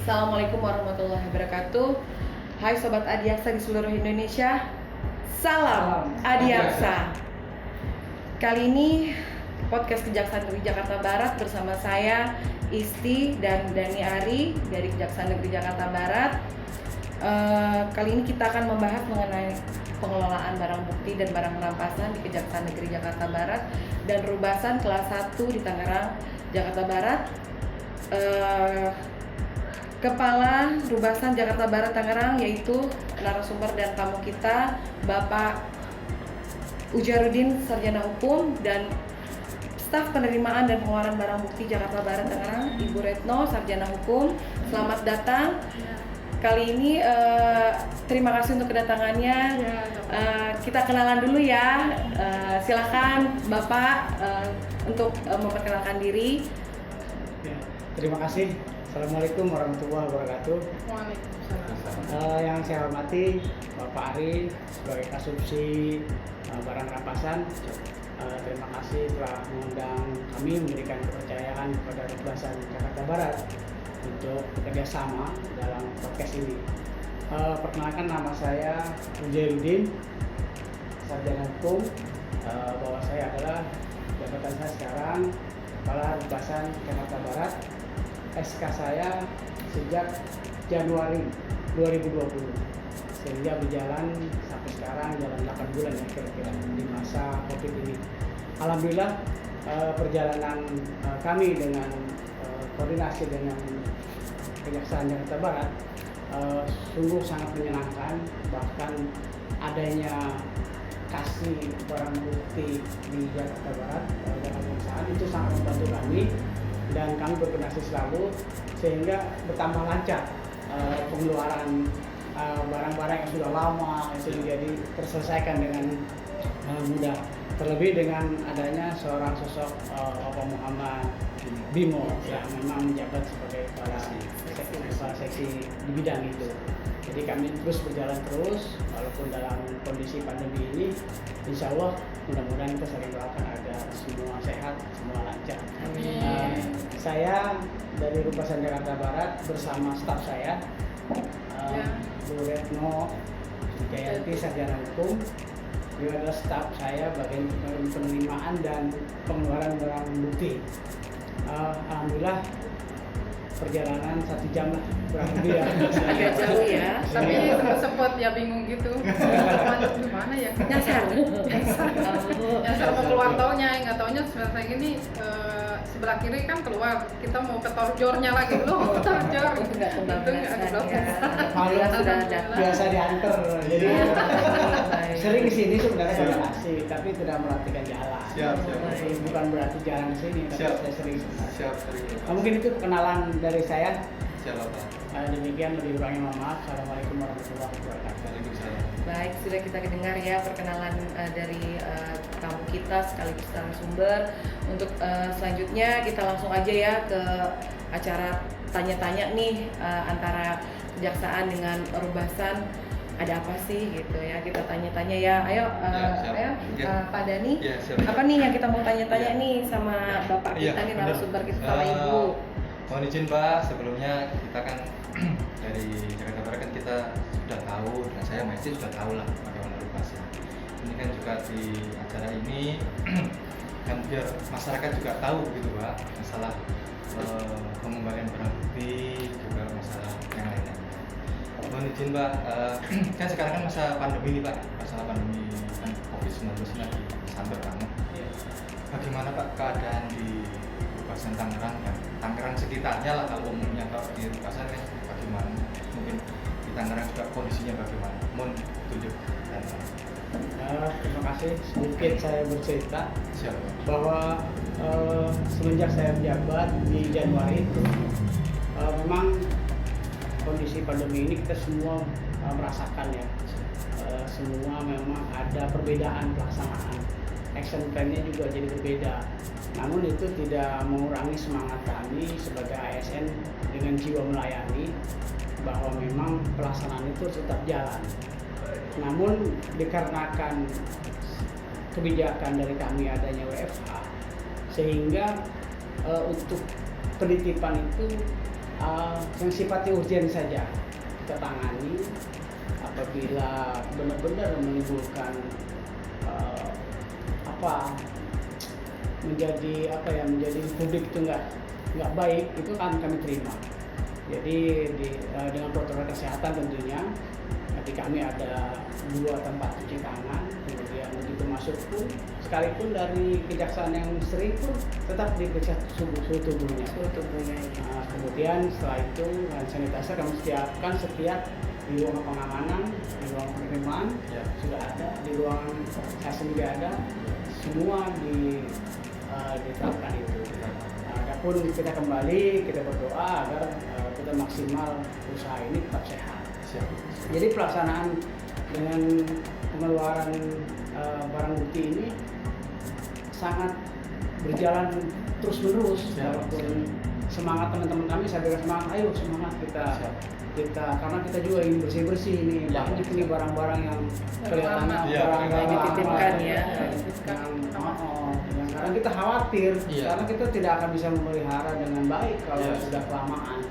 Assalamualaikum warahmatullahi wabarakatuh. Hai Sobat Adiaksa di seluruh Indonesia. Salam Adiaksa. Kali ini podcast Kejaksaan Negeri Jakarta Barat bersama saya Isti dan Dani Ari dari Kejaksaan Negeri Jakarta Barat. Kali ini kita akan membahas mengenai pengelolaan barang bukti dan barang rampasan di Kejaksaan Negeri Jakarta Barat dan Rubasan kelas 1 di Tangerang, Jakarta Barat. Kepala Rubasan Jakarta Barat Tangerang yaitu narasumber dan tamu kita Bapak Ujarudin, Sarjana Hukum, dan staf penerimaan dan pengeluaran barang bukti Jakarta Barat Tangerang Ibu Retno, Sarjana Hukum. Selamat datang. Kali ini terima kasih untuk kedatangannya. Kita kenalan dulu ya. Silakan Bapak untuk memperkenalkan diri. Ya, terima kasih. Assalamualaikum warahmatullahi wabarakatuh. Waalaikumsalam. Yang saya hormati Bapak Ari sebagai kasubsi barang rampasan. Terima kasih telah mengundang kami, memberikan kepercayaan kepada Rubasan Jakarta Barat untuk bekerjasama dalam podcast ini. Perkenalkan, nama saya Ujarudin, Sarjana Hukum. Bahwa saya adalah jabatan saya sekarang Kepala Rubasan Jakarta Barat. SK saya sejak Januari 2020 sehingga berjalan sampai sekarang jalan 8 bulan ya kira-kira di masa COVID ini. Alhamdulillah perjalanan kami dengan koordinasi dengan Kejaksaan Jakarta Barat sungguh sangat menyenangkan, bahkan adanya kasih barang bukti di Jakarta Barat dalam Kejaksaan itu sangat membantu kami dan kami berkoordinasi selalu sehingga bertambah lancar pengeluaran barang-barang yang sudah lama itu jadi terselesaikan dengan mudah. Terlebih dengan adanya seorang sosok Bapak Muhammad Bimo yang memang menjabat sebagai kepala seksi di bidang itu. Jadi kami terus berjalan terus walaupun dalam kondisi pandemi ini, insya Allah mudah-mudahan kita saling doakan agar semua sehat, semua lancar. Saya dari Rubasan Jakarta Barat bersama staf saya, Bu Retno Jayanti, Sarjana Hukum. Dia adalah staf saya bagian penerimaan dan pengeluaran barang bukti. Alhamdulillah perjalanan 1 jam lah kurang lebih ya. Agak jauh ya. Tapi sempat ya bingung gitu. Gimana ya? Nyasar. Nyasar mau keluar tolnya, nggak taunya sebenarnya gini sebelah kiri kan keluar. Kita mau ke torjornya lagi dulu. Torjor. Itu nggak kebablasan ya. Alhamdulillah sudah datang. biasa diantar. Jadi Baik. sering kesini sebenarnya saya asik, tapi tidak merhatikan jalan. Siap. Jadi bukan berarti jarang kesini, tapi Siap. saya sering. Siap. Mungkin itu kenalan dari saya. Siap Bapak. Demikian, lebih kurangnya mohon maaf. Assalamualaikum warahmatullahi wabarakatuh. Waalaikumsalam. Baik, sudah kita dengar ya perkenalan dari tamu kita sekaligus narasumber. Untuk selanjutnya kita langsung aja ya ke acara tanya-tanya nih antara kejaksaan dengan Rubasan. Ada apa sih gitu ya, kita tanya-tanya ya. Ayo, siap. ayo Ya. Pak Dani. Ya, siap. Apa nih yang kita mau tanya-tanya Ya. nih sama Bapak Iya, kita nih, benar. narasumber kita sama Ibu. Mohon izin Pak, sebelumnya kita kan dari Jakarta Barat kan kita sudah tahu, dan saya masih sudah tahu lah bagaimana Rubasan. Ini kan juga di acara ini kan biar masyarakat juga tahu gitu Pak, masalah pengembalian barang bukti, juga masalah yang lainnya. Mohon izin Pak, kan sekarang kan masa pandemi nih Pak, masalah pandemi kan COVID-19 ini lagi sampai banget. Bagaimana Pak keadaan di Rubasan Tangerang dan Tangerang sekitarnya lah, kalau umumnya kalau di Rubasan kan bagaimana? Mungkin di Tangerang juga kondisinya bagaimana? Mohon tunjuk dan Terima kasih. Sedikit saya bercerita siap. bahwa semenjak saya menjabat di Januari itu memang kondisi pandemi ini kita semua merasakan ya. Semua memang ada perbedaan pelaksanaan. Action plan-nya juga jadi berbeda. Namun itu tidak mengurangi semangat kami sebagai ASN dengan jiwa melayani, bahwa memang pelaksanaan itu tetap jalan. Namun dikarenakan kebijakan dari kami adanya WFH, sehingga untuk penitipan itu yang sifatnya urgent saja kita tangani. Apabila benar-benar menimbulkan menjadi publik itu nggak baik, itu kan kami terima. Jadi dengan protokol kesehatan tentunya, di kami ada 2 tempat cuci tangan, kemudian begitu masuk pun sekalipun dari kejaksaan yang sering pun tetap diperiksa suhu tubuhnya. Nah, kemudian setelah itu hand sanitizer kami sediakan setiap di ruang pengamanan, di ruang penerimaan sudah ada, di ruangan saya sendiri ada, semua diterapkan itu. Adapun kita kembali, kita berdoa agar kita maksimal usaha ini tetap sehat. Jadi pelaksanaan dengan pengeluaran barang bukti ini sangat berjalan terus menerus. Walaupun semangat teman-teman kami, saya berikan semangat, ayo semangat kita karena kita juga ingin bersih ini, banyak ini barang-barang yang kelihatannya yang dititipkan ya. Yang karena kita khawatir, karena kita tidak akan bisa memelihara dengan baik kalau sudah kelamaan.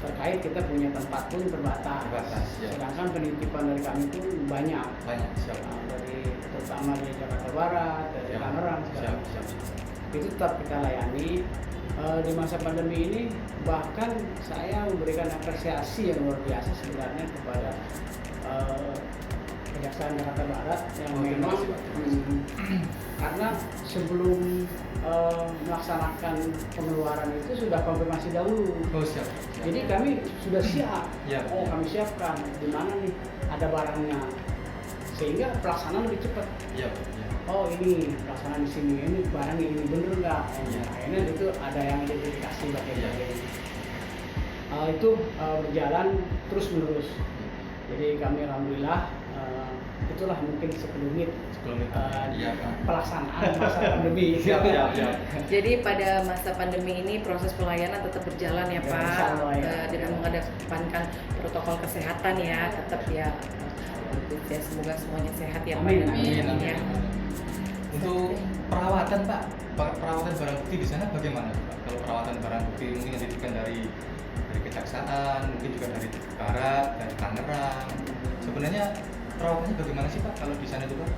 Terkait kita punya tempat pun terbatas. Sedangkan penitipan dari kami pun banyak. Dari terutama di Jakarta Barat, dari Tangerang, itu tetap kita layani. Di masa pandemi ini bahkan saya memberikan apresiasi yang luar biasa sebenarnya kepada Kejaksaan Jakarta Barat yang memang karena sebelum melaksanakan pengeluaran itu sudah konfirmasi dahulu. Jadi kami sudah siap. Kami siapkan di mana nih ada barangnya, sehingga pelaksanaan lebih cepat. Oh ini pelaksanaan di sini, ini barang ini bener nggak? Akhirnya itu ada yang identifikasi bagian-bagian. Itu berjalan terus menerus. Jadi kami alhamdulillah itulah mungkin sekelumit pelaksanaan masa pandemi. Jadi pada masa pandemi ini proses pelayanan tetap berjalan ya Pak, dengan mengedepankan protokol kesehatan ya, tetap ya. Semoga semuanya sehat ya Pak. Amin. Untuk perawatan Pak, perawatan barang bukti di sana bagaimana Pak? Kalau perawatan barang bukti mungkin yang dititipkan dari Kejaksaan, mungkin juga dari Barat, dari Tangerang. Sebenarnya perawatannya bagaimana sih Pak kalau di sana itu Pak?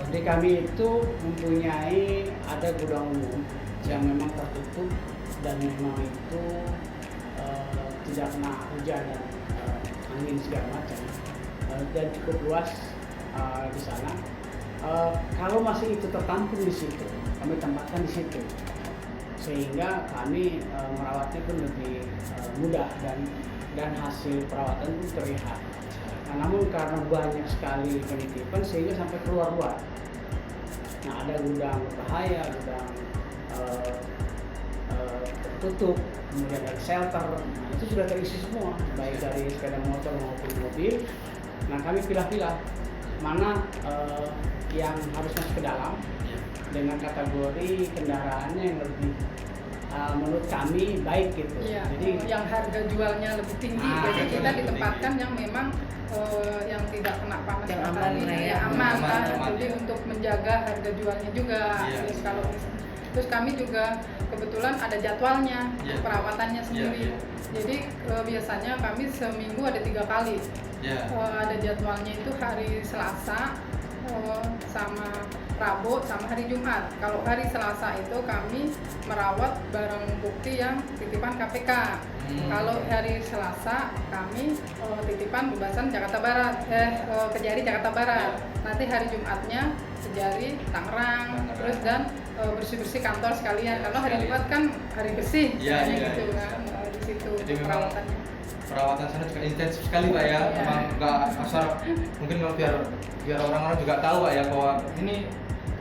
Di kami itu mempunyai ada gudang umum yang memang tertutup dan memang itu tidak kena hujan dan angin segala macam, dan cukup luas di sana. Kalau masih itu tertampung di situ, kami tempatkan di situ, sehingga kami merawatnya pun lebih mudah dan hasil perawatan pun terlihat. Namun karena banyak sekali penitipan sehingga sampai keluar. Nah, ada gudang berbahaya, gudang tertutup, kemudian ada shelter, nah, itu sudah terisi semua, baik dari sepeda motor maupun mobil. Nah, kami pilah-pilah mana yang harus masuk ke dalam dengan kategori kendaraannya yang lebih menurut kami baik gitu. Jadi yang harga jualnya lebih tinggi, jadi kita ditempatkan yang memang yang tidak kena panas yang aman. Jadi untuk menjaga harga jualnya juga. Terus kami juga kebetulan ada jadwalnya perawatannya sendiri. Jadi biasanya kami seminggu ada 3 kali. Ada jadwalnya itu hari Selasa, sama Rabu, sama hari Jumat. Kalau hari Selasa itu kami merawat barang bukti yang titipan KPK. Kalau hari Selasa kami titipan bebasan Jakarta Barat, Kejari Jakarta Barat. Nanti hari Jumatnya Kejari Tangerang, terus dan bersih-bersih kantor sekalian. Karena hari Jumat kan hari bersih, gitu kan. Di situ perawatannya. Perawatan sana juga intensif sekali Pak ya, memang nggak asal, mungkin kalau biar orang-orang juga tahu Pak ya bahwa ini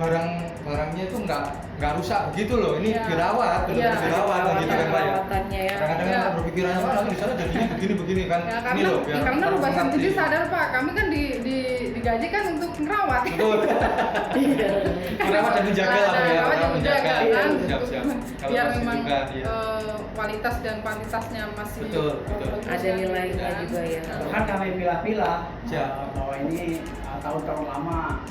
barangnya itu nggak rusak begitu loh, ini dirawat, benar-benar dirawat gitu kan Pak ya. Kadang-kadang orang berpikirannya Pak nanti di sana jadinya begini kan, ini loh. Karena Rubasan sendiri sadar Pak, kami kan digaji kan untuk merawat. Betul. Merawat dan menjaga lah ya, menjaga. Siap. Biar memang kualitas dan kuantitasnya masih betul. Ada nilainya juga ya. Kan kami pilah-pilah bahwa ini tahun-tahun lama,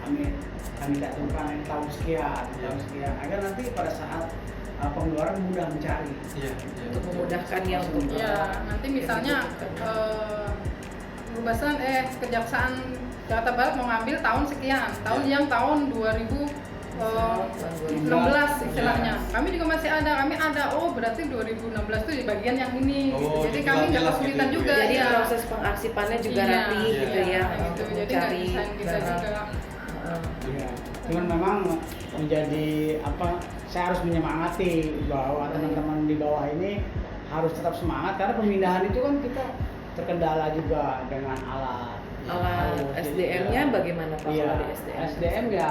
kami jatuhkan tahun sekian, agar nanti pada saat pengeluaran mudah mencari. Iya. Untuk memudahkan ya untuk Ya, nanti misalnya Rubasan Kejaksaan Jakarta Barat mau ngambil tahun sekian, yang tahun 2016 istilahnya. Kami juga masih ada, oh berarti 2016 itu di bagian yang ini. Oh, gitu. Jadi kami nggak jelas kesulitan gitu. juga. jadi ya. proses pengarsipannya juga Iya, rapi gitu iya, ya gitu. untuk Jadi nggak mencari desain kita barang. juga. Ya. Cuman memang menjadi saya harus menyemangati bahwa teman-teman di bawah ini harus tetap semangat karena pemindahan itu kan kita terkendala juga dengan alat SDM-nya bagaimana Pak Iya, kalau di SDM? SDM ya.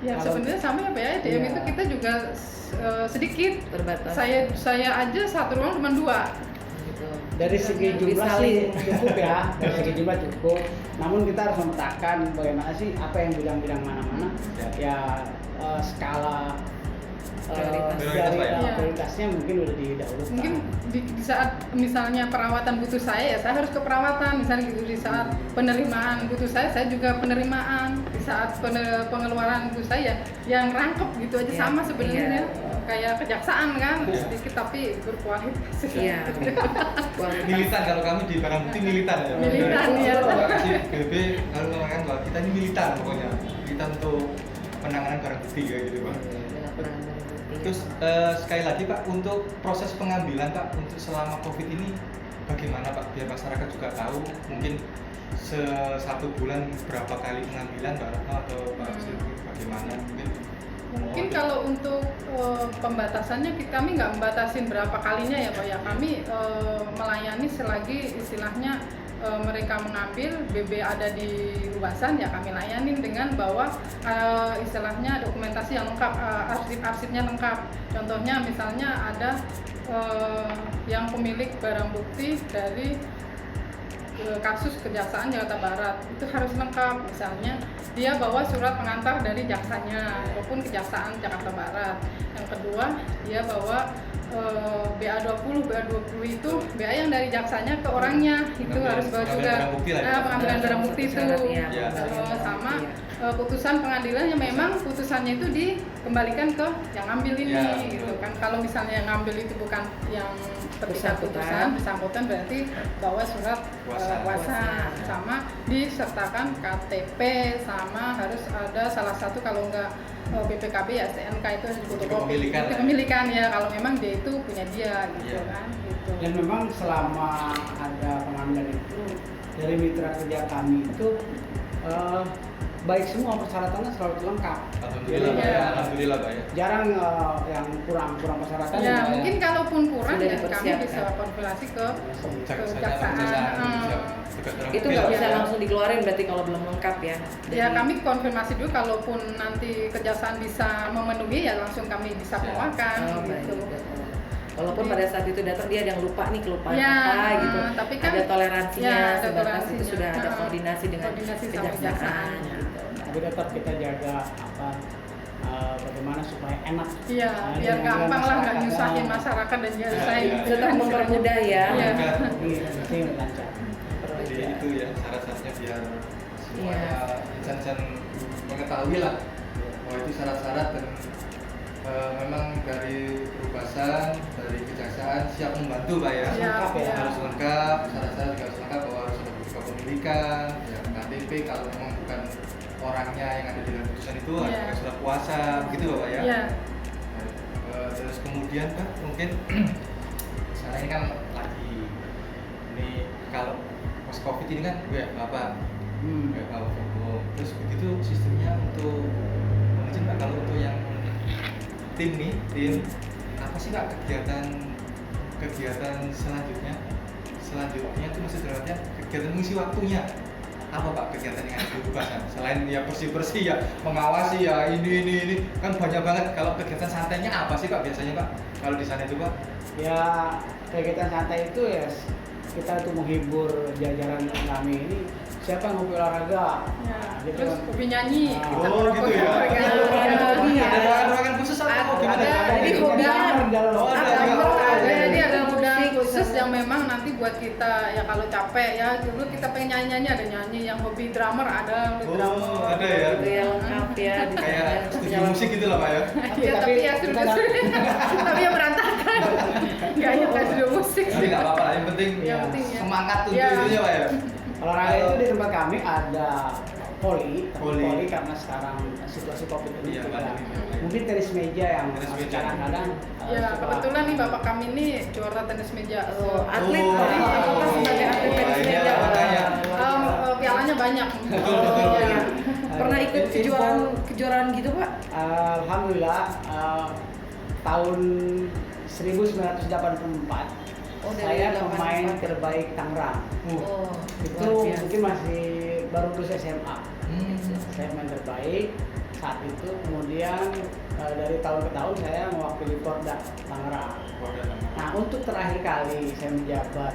Ya kalau- sebenarnya sama ya Pak ya, DM Iya. itu kita juga sedikit. Terbatas. Saya aja satu ruang cuma 2. Gitu. dari segi jumlah Bisa sih lihat. cukup ya, dari segi jumlah cukup. Namun kita harus memetakan bagaimana sih apa yang bidang-bidang mana-mana ya skala Prioritas. dari Iya. prioritasnya mungkin udah didahulukan. Mungkin di saat misalnya perawatan butuh saya ya saya harus ke perawatan, misalnya gitu. Di saat penerimaan butuh saya juga penerimaan. Di saat pengeluaran butuh saya yang rangkep gitu aja Iya, sama sebenarnya. iya. Kayak kejaksaan kan Iya. sedikit tapi berkualitas. Iya. Militan, kalau kami di barang bukti militan ya. Militan, ya. Terima kasih BB kalau mengatakan bahwa kita ini militan pokoknya. Militan untuk penanganan barang bukti kayak gitu Pak. Terus sekali lagi Pak, untuk proses pengambilan Pak untuk selama COVID ini bagaimana Pak? Biar masyarakat juga tahu mungkin satu bulan berapa kali pengambilan Pak Retno atau Pak Silvi, bagaimana mungkin? Mungkin kalau untuk pembatasannya kami nggak membatasin berapa kalinya ya Pak ya. Kami melayani selagi istilahnya mereka mengambil BB ada di Rubasan ya kami layanin dengan bawa istilahnya dokumentasi yang lengkap, arsip-arsipnya lengkap. Contohnya misalnya ada yang pemilik barang bukti dari kasus Kejaksaan Jakarta Barat itu harus lengkap, misalnya dia bawa surat pengantar dari jaksanya maupun Kejaksaan Jakarta Barat. Yang kedua dia bawa BA20 itu BA yang dari jaksanya ke orangnya itu harus bawa juga. Barang bukti lah ya. Pengambilan barang bukti itu Syaratnya, Ya. sama putusan pengadilan yang memang putusannya itu dikembalikan ke yang ngambil ini Ya, gitu betul. kan. Kalau misalnya yang ngambil itu bukan yang ketika Bersangkutan. bersangkutan berarti bawa surat Kuasa. kuasa sama disertakan KTP sama harus ada salah satu kalau enggak BPKB ya STNK itu harus fotokopi. Kepemilikan lah. Kepemilikan ya kalau memang dia itu punya dia gitu Iya. kan gitu. Dan memang selama ada pengambilan itu dari mitra kerja kami itu baik semua persyaratannya selalu lengkap. Alhamdulillah Pak ya. Iya. Alhamdulillah Pak ya. Jarang yang kurang persyaratan. Ya mungkin kalaupun kurang Sudah ya kami dipersiapkan. bisa konfirmasi ke Kejaksaan. Tugas barang Itu bukti nggak lah, bisa Pak ya. langsung dikeluarin berarti kalau belum lengkap ya. Ya kami konfirmasi dulu kalaupun nanti kejaksaan bisa memenuhi ya langsung kami bisa Siap. keluarkan Oh, baik. gitu. Walaupun pada saat itu datang dia ada yang lupa nih kelupaan Ya, apa gitu. tapi kan ada toleransinya, ya, ada sebatas itu toleransinya. sudah ada Nah, koordinasi dengan koordinasi sama kejaksaan. kejaksaan. Gitu. Tapi tetap kita jaga bagaimana supaya enak. Iya, Nah, biar dengan gampang lah nggak masyarakat. nyusahin masyarakat dan nyusahin. Iya. Tetap mempermudah ya. Iya. Ini lancar. Jadi itu ya syarat-syaratnya biar semuanya Iya. insan-insan mengetahui lah bahwa itu syarat-syarat dan memang dari Rubasan, dari Kejaksaan siap membantu Pak ya. Iya, Lengkap ya. iya. Harus lengkap, syarat-syarat juga harus lengkap bahwa harus ada bukti kepemilikan, ya KTP kalau memang bukan orangnya yang ada di dalam putusan itu harus Iya. pakai surat kuasa, begitu Bapak ya. Iya. Terus kemudian Pak mungkin misalnya ini kan lagi ini kalau pas COVID ini kan WFH terus begitu sistemnya untuk mungkin Pak kalau untuk yang tim apa sih Pak kegiatan selanjutnya itu masih terlihatnya kegiatan mengisi waktunya apa Pak kegiatan yang ada di Rubasan selain ya bersih ya mengawasi ya ini kan banyak banget. Kalau kegiatan santainya apa sih Pak biasanya Pak kalau di sana itu Pak? Ya kegiatan santai itu ya kita tuh menghibur jajaran kami ini siapa yang hobi olahraga. Ya, gitu terus kan. hobi nyanyi, Nah, kita oh, gitu ya. Hobi ya. Ada ruangan khusus atau gimana? Ada. Jadi Ada hobinya di dalam. Oh, ada juga. ada, jadi ada gudang musik, khusus yang memang nanti buat kita ya kalau capek ya dulu kita pengen nyanyi ada nyanyi, yang hobi drummer ada drummer. Ada ya. Itu yang lengkap ya di Kayak sana. studio musik gitu lah Pak ya. Ya, tapi ya kita studio tapi ya berantakan. Kayaknya kayak studio musik. Tapi nggak apa-apa, yang penting Yang penting ya. semangat tuh Ya. itunya Pak ya. Olahraga itu di tempat kami ada poli, Poli. poli karena sekarang situasi covid ini Iya, tidak. pandemi. Mungkin tenis meja yang Tenis meja. kadang-kadang Ya setelah- kebetulan nih bapak kami nih juara tenis meja. Oh, atlet Oh, Pak. Apakah sebagai atlet tenis iya, meja? makanya. Pialanya banyak. Betul, betul. Iya. Pernah ikut kejuaraan gitu Pak? Alhamdulillah tahun 1984 Oh, dari saya 84. pemain terbaik Tangerang. Oh, Itu luar biasa. mungkin masih baru lulus SMA. Hmm. Saya pemain terbaik saat itu. Kemudian dari tahun ke tahun saya mewakili Porda Tangerang. Nah, untuk terakhir kali saya menjabat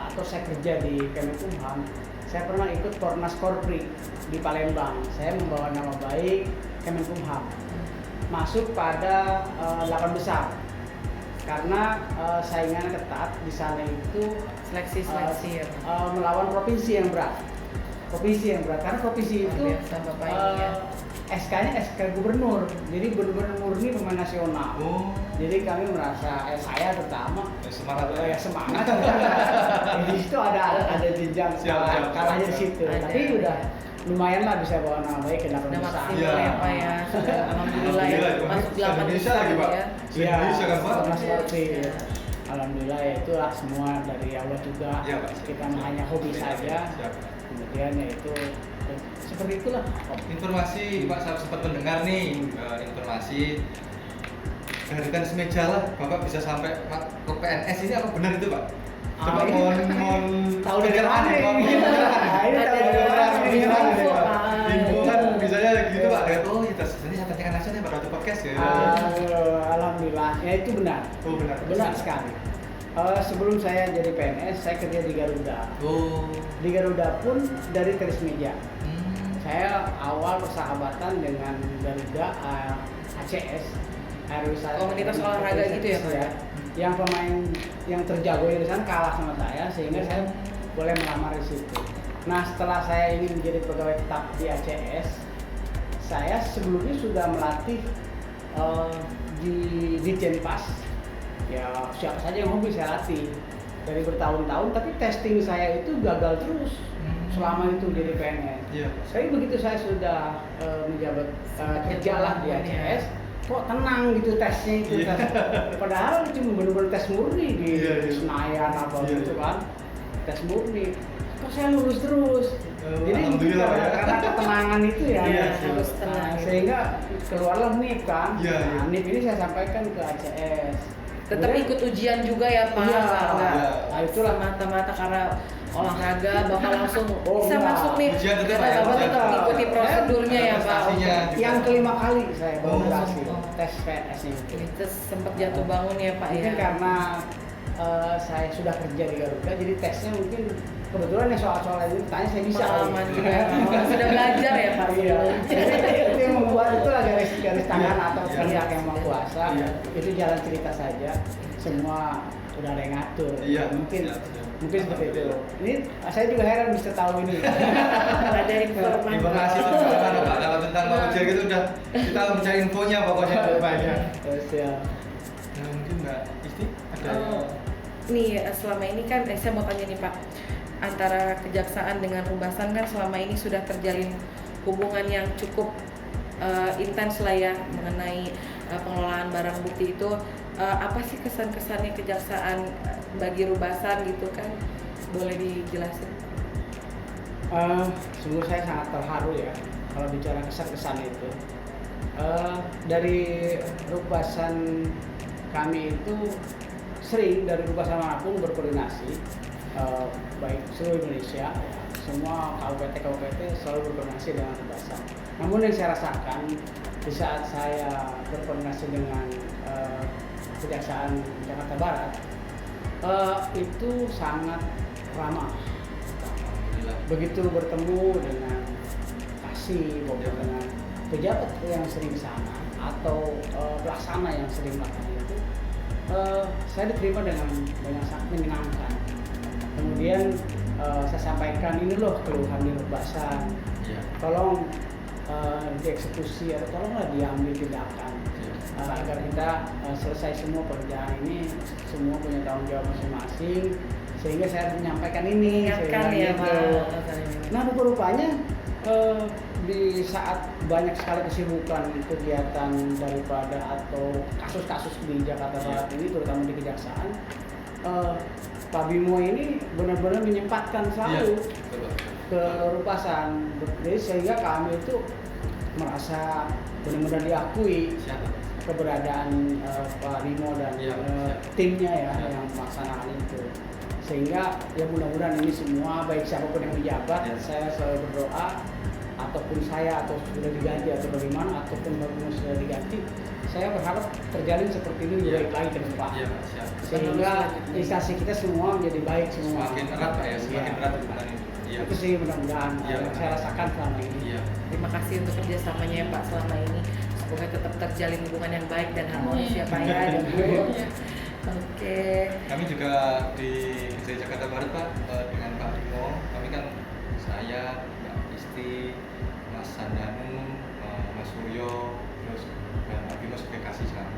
atau saya kerja di Kemenkumham, saya pernah ikut Pornas Korpri di Palembang. Saya membawa nama baik Kemenkumham, masuk pada 8 besar. Karena saingan ketat di sana itu Seleksi ya. melawan provinsi yang berat. Provinsi yang berat karena provinsi Luar itu biasa, Bapak ini ya. SK-nya SK gubernur, jadi benar-benar murni pemain nasional. Oh. Jadi kami merasa, saya terutama Ya, semangat lah ya semangat. Di situ ada jenjang Siap. kalahnya di situ. Ada. Tapi udah lumayan lah bisa bawa nama baik ke 8 Udah besar. maksimal Iya. ya Pak ya. Sudah alhamdulillah ya. Alhamdulillah, Masuk Pak. 8 Indonesia besar lagi, Pak. ya. Iya, Indonesia kan Pak? Pornas Korpri. Iya. Alhamdulillah ya itulah semua dari Allah juga. Iya, Pak. Kita hanya hobi saja. Siap. Kemudian ya itu seperti itulah. Informasi Pak, saya sempat mendengar nih informasi dari tenis meja lah Bapak bisa sampai ke PNS, ini apa benar itu Pak? Coba ini mohon tahu dari mana pencerahan, ini? mohon pencerahan. Nah, ini tahu dari Ada mana ini? info, Pak. Pak. Info kan bisanya gitu Pak, dari oh kita ini saya tanyakan aja nih pada waktu podcast ya. Alhamdulillah, ya itu benar. Oh benar. Benar sekali. Sebelum saya jadi PNS, saya kerja di Garuda. Oh. Di Garuda pun dari tenis meja. Hmm. Saya awal persahabatan dengan Garuda ACS, Komunitas olahraga gitu ya, Pak? ya. Yang pemain yang terjago di sana kalah sama saya, sehingga saya boleh melamar di situ. Nah, setelah saya ingin menjadi pegawai tetap di ACS, saya sebelumnya sudah melatih di Ditjenpas. Ya siapa saja yang hobi saya latih dari bertahun-tahun, tapi testing saya itu gagal terus selama itu jadi PNS. Iya. Tapi begitu saya sudah menjabat kerja lah di ACS, kok tenang gitu tesnya itu. Iya. Padahal cuma benar-benar tes murni di Iya, iya. Senayan apa Iya, gitu iya. kan, tes murni. Kok saya lulus terus? Jadi Alhamdulillah, Pak, ya. karena ketenangan itu ya, Iya, harus tenang. sehingga keluarlah NIP kan. Iya, iya. Nah, NIP ini saya sampaikan ke ACS. Tetap Kemudian- ikut ujian juga ya Pak. Iya. Enggak Nah, itulah. mata-mata karena olahraga Bapak langsung Oh, bisa enggak. masuk nih. Ujian tetap Karena ya, Bapak ujian tetap tetap. ikuti prosedurnya ya Pak. Prestasinya. Yang kelima kali saya baru Oh, berhasil oh. tes PNS-nya itu. Itu sempat jatuh bangun ya Pak ya. Mungkin karena saya sudah kerja di Garuda, jadi tesnya mungkin kebetulan ya soal-soal ini tanya saya bisa. Pengalaman juga ya Pak. Oh, sudah belajar ya Pak. Iya. Jadi itu yang membuat itu lah garis tangan Iya. atau Iya. pihak yang menguasa. Iya. Itu jalan cerita saja. Semua udah ada yang ngatur. Iya. Mungkin Siap, siap. mungkin seperti itu. Ini saya juga heran bisa tahu ini. Ada informasi. Informasi itu gimana Pak? Kalau tentang Pak Ujian gitu udah kita mencari infonya pokoknya banyak. Terus ya. Nah, mungkin Mbak Isti ada Nih selama ini kan saya mau tanya nih Pak, antara kejaksaan dengan Rubasan kan selama ini sudah terjalin hubungan yang cukup intens lah ya mengenai pengelolaan barang bukti itu. Apa sih kesan-kesannya kejaksaan bagi Rubasan gitu kan? Boleh dijelasin? Sungguh saya sangat terharu ya kalau bicara kesan-kesan itu. Dari Rubasan kami itu sering dari Rubasan manapun berkoordinasi, baik seluruh Indonesia, ya, semua kabupaten selalu berkoordinasi dengan Rubasan. Namun yang saya rasakan di saat saya berkoordinasi dengan Kejaksaan Jakarta Barat, itu sangat ramah. Alhamdulillah. Begitu bertemu dengan kasih, dengan pejabat yang sering sana atau pelaksana yang sering melakukan itu, saya diterima dengan sangat menyenangkan. kemudian saya sampaikan ini loh keluhan di Rubasan, Iya. tolong dieksekusi atau tolonglah diambil tindakan agar kita selesai semua pekerjaan ini, semua punya tanggung jawab masing-masing, sehingga saya harus menyampaikan ini. Ingatkan saya ya bilang Pak. gitu. Nah rupa-rupanya di saat banyak sekali kesibukan kegiatan daripada atau kasus-kasus di Jakarta Barat ini, terutama di Kejaksaan, Pak Bimo ini benar-benar menyempatkan selalu ke Rupasan, jadi sehingga kami itu merasa benar-benar diakui Siapa? keberadaan Pak Bimo dan timnya ya yang melaksanakan itu, sehingga ya mudah-mudahan ini semua baik siapapun yang menjabat, saya selalu berdoa ataupun saya atau sudah diganti atau bagaimana ataupun baru sudah diganti, saya berharap terjalin seperti ini baik lagi ke depan. Iya, siap. Sehingga instansi kita semua menjadi baik semua. Semakin erat Pak ya, semakin erat hubungan ini. Iya. Itu sih mudah-mudahan yang saya rasakan selama ini. Iya. Terima kasih untuk kerjasamanya ya Pak selama ini. Semoga tetap terjalin hubungan yang baik dan harmonis ya Pak ya. Dan Bu. Iya. Oke. Kami juga di Jakarta Barat Pak, dengan Pak Bimo, kami kan saya, Mbak Isti, Mas Sandanu, Mas Suryo, terus dan Pak Bimo sebagai kasih kami.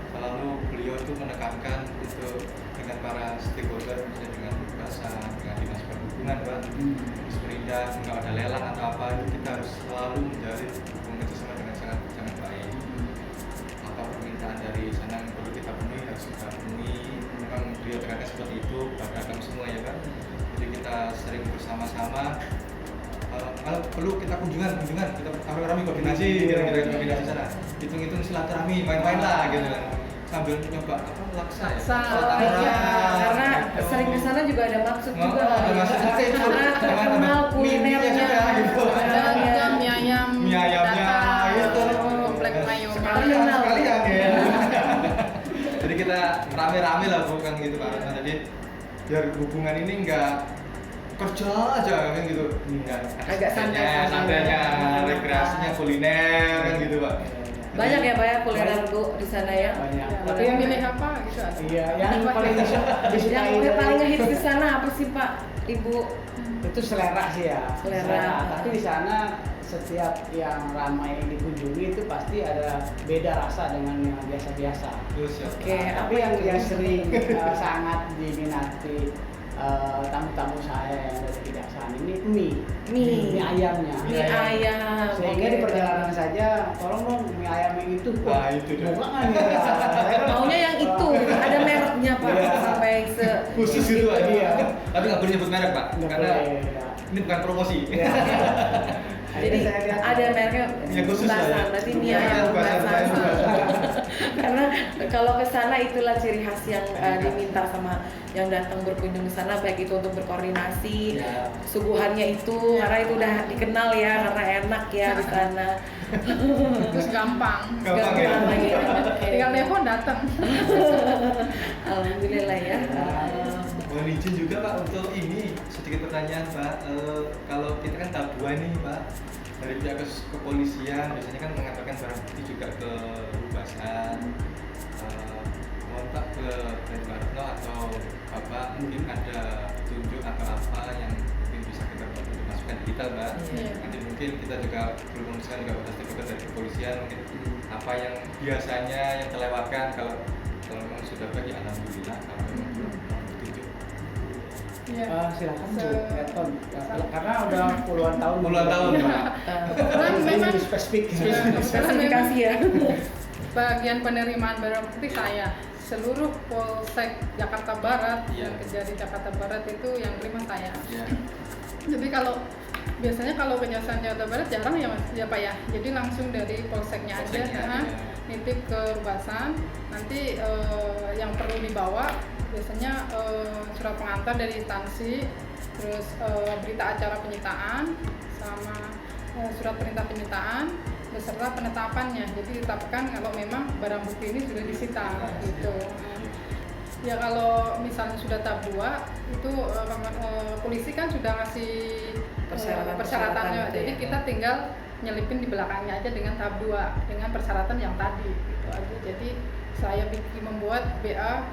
Selalu beliau itu menekankan untuk dengan para stakeholder, misalnya dengan Rubasan, dengan dinas perhubungan Pak, di Serindak, kalau ada lelang atau apa, kita harus selalu menjalin hubungan kerjasama dengan sangat baik. Apa permintaan dari sana yang perlu kita penuhi harus kita penuhi. Memang beliau tekankan seperti itu pada kami semua ya Pak. Jadi kita sering bersama-sama. Kalau perlu kita kunjungan kita rame koordinasi, kira-kira koordinasi sana. Hitung-hitung silaturahmi, main-main lah gitu kan. Sambil nyoba apa laksa ya. Iya, karena sering ke sana juga ada maksud juga. Ada maksudnya itu. Karena terkenal kulinernya. Gitu. Ada juga mie ayam, Mie ayamnya, datang, itu. komplek Mayo. Sekalian ya. Jadi kita rame-rame lah bukan gitu Pak. Nah, jadi biar hubungan ini enggak kerja aja kan gitu, enggak Agak santainya, rekreasinya kuliner kan gitu Pak. Banyak ya Pak ya kuliner Bu di sana ya. Banyak. Tapi yang milih apa gitu ada. Iya, yang paling disukai Yang paling ngehits di sana apa sih Pak Ibu? itu selera sih ya. Selera. Tapi di sana setiap yang ramai dikunjungi itu pasti ada beda rasa dengan yang biasa-biasa. Terus ya. Oke, Tapi yang sering sangat diminati tamu-tamu saya yang dari Kejaksaan ini mie ayamnya. Mie ayam. Sehingga Oke. di perjalanan saja, tolong dong mie ayam yang itu. Wah, itu dia. Bukan ya. Maunya yang itu, ada mereknya Pak Iya. sampai Khusus itu aja. Iya. Tapi nggak boleh nyebut merek Pak, Nggak karena boleh, ya. ini bukan promosi. Iya. Jadi Akhirnya saya lihat, ada mereknya Yang khusus lah ya. Rubasan, berarti mie ayam Rubasan. Karena kalau ke sana itulah ciri khas yang diminta sama yang datang berkunjung ke sana, baik itu untuk berkoordinasi, Ya. suguhannya itu karena itu udah dikenal ya, karena enak ya di sana. Terus gampang. Gampang ya. lagi. Oke. Tinggal telepon datang. Alhamdulillah ya. Mohon izin juga Pak untuk ini sedikit pertanyaan Pak. Kalau kita kan tahap 2 nih Pak, dari pihak kepolisian biasanya kan mengantarkan barang bukti juga ke Rubasan. Mohon Pak ke Ben Barno atau Bapak mungkin ada tunjuk atau apa yang mungkin bisa kita bantu masukkan di kita Mbak. Iya. Nanti mungkin kita juga berurusan juga pada stakeholder dari kepolisian mungkin apa yang biasanya yang terlewatkan kalau memang sudah bagi alhamdulillah, kalau memang belum tunjuk. Iya. Silakan Bu Eton. Karena udah puluhan tahun. Puluhan tahun Pak. Kebetulan memang spesifik. Spesifikasi ya. bagian penerimaan barang bukti saya seluruh Polsek Jakarta Barat Iya. yang kerja di Jakarta Barat itu yang terima saya. Iya. Jadi biasanya kalau Kejaksaan Jakarta Barat jarang ya Mas, ya Pak ya. Jadi langsung dari Polseknya aja, Polseknya, nah, iya. nitip ke Rubasan. Nanti yang perlu dibawa biasanya surat pengantar dari instansi, terus berita acara penyitaan, sama surat perintah penyitaan beserta penetapannya. Jadi ditetapkan kalau memang barang bukti ini sudah disita gitu. Ya kalau misalnya sudah tahap 2 itu polisi kan sudah ngasih persyaratannya. gitu Jadi ya. kita tinggal nyelipin di belakangnya aja dengan tahap 2 dengan persyaratan yang tadi gitu aja. Jadi saya membuat BA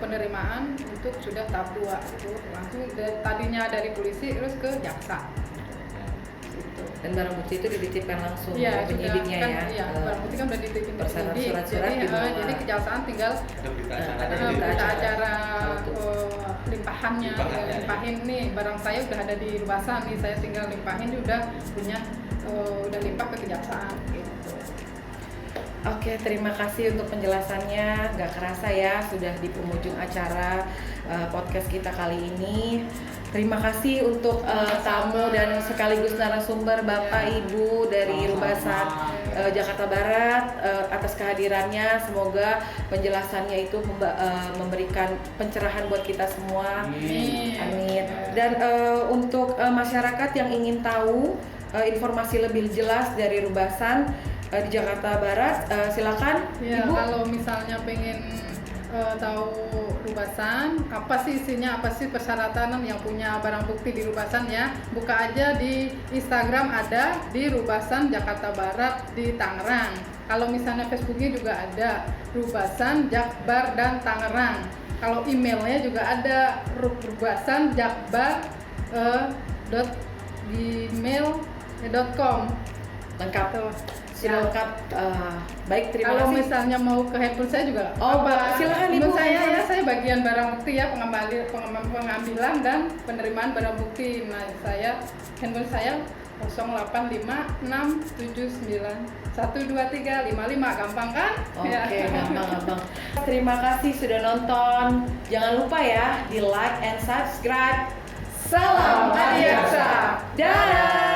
penerimaan untuk sudah tahap 2 itu langsung tadinya dari polisi terus ke jaksa. Gitu. Dan barang bukti itu dititipkan langsung Iya, ke penyidiknya kan, ya. Iya, barang bukti kan udah dititipin ke Bersama penyidik. surat-surat Jadi, dibawa. jadi kejaksaan tinggal Ada berita Ada acara. berita berita acara. acara Betul. limpahannya, Limpahannya, limpahin nih barang saya udah ada di luasan nih, saya tinggal limpahin udah punya udah limpah ke kejaksaan gitu. Oke, terima kasih untuk penjelasannya. Gak kerasa ya sudah di penghujung acara podcast kita kali ini. Terima kasih untuk tamu dan sekaligus narasumber Bapak Ibu dari Rubasan Jakarta Barat atas kehadirannya. Semoga penjelasannya itu memberikan pencerahan buat kita semua. Amin. Dan untuk masyarakat yang ingin tahu informasi lebih jelas dari Rubasan di Jakarta Barat, silakan Ya, Ibu. kalau misalnya pengen tahu Rubasan, apa sih isinya, apa sih persyaratan yang punya barang bukti di Rubasan ya, buka aja di Instagram, ada di Rubasan Jakarta Barat di Tangerang. Kalau misalnya Facebooknya juga ada Rubasan Jakbar dan Tangerang. Kalau emailnya juga ada rubasanjakbar.gmail.com. Lengkap. Tuh. Lengkap. Baik, terima Kalau kasih. misalnya mau ke handphone saya juga. Oh, silakan Ibu. Handphone saya bagian barang bukti ya, pengambilan dan penerimaan barang bukti. Nah, handphone saya 0856791235, gampang kan? Oke, gampang. Terima kasih sudah nonton. Jangan lupa ya di like and subscribe. Salam Adiaksa. Dadah.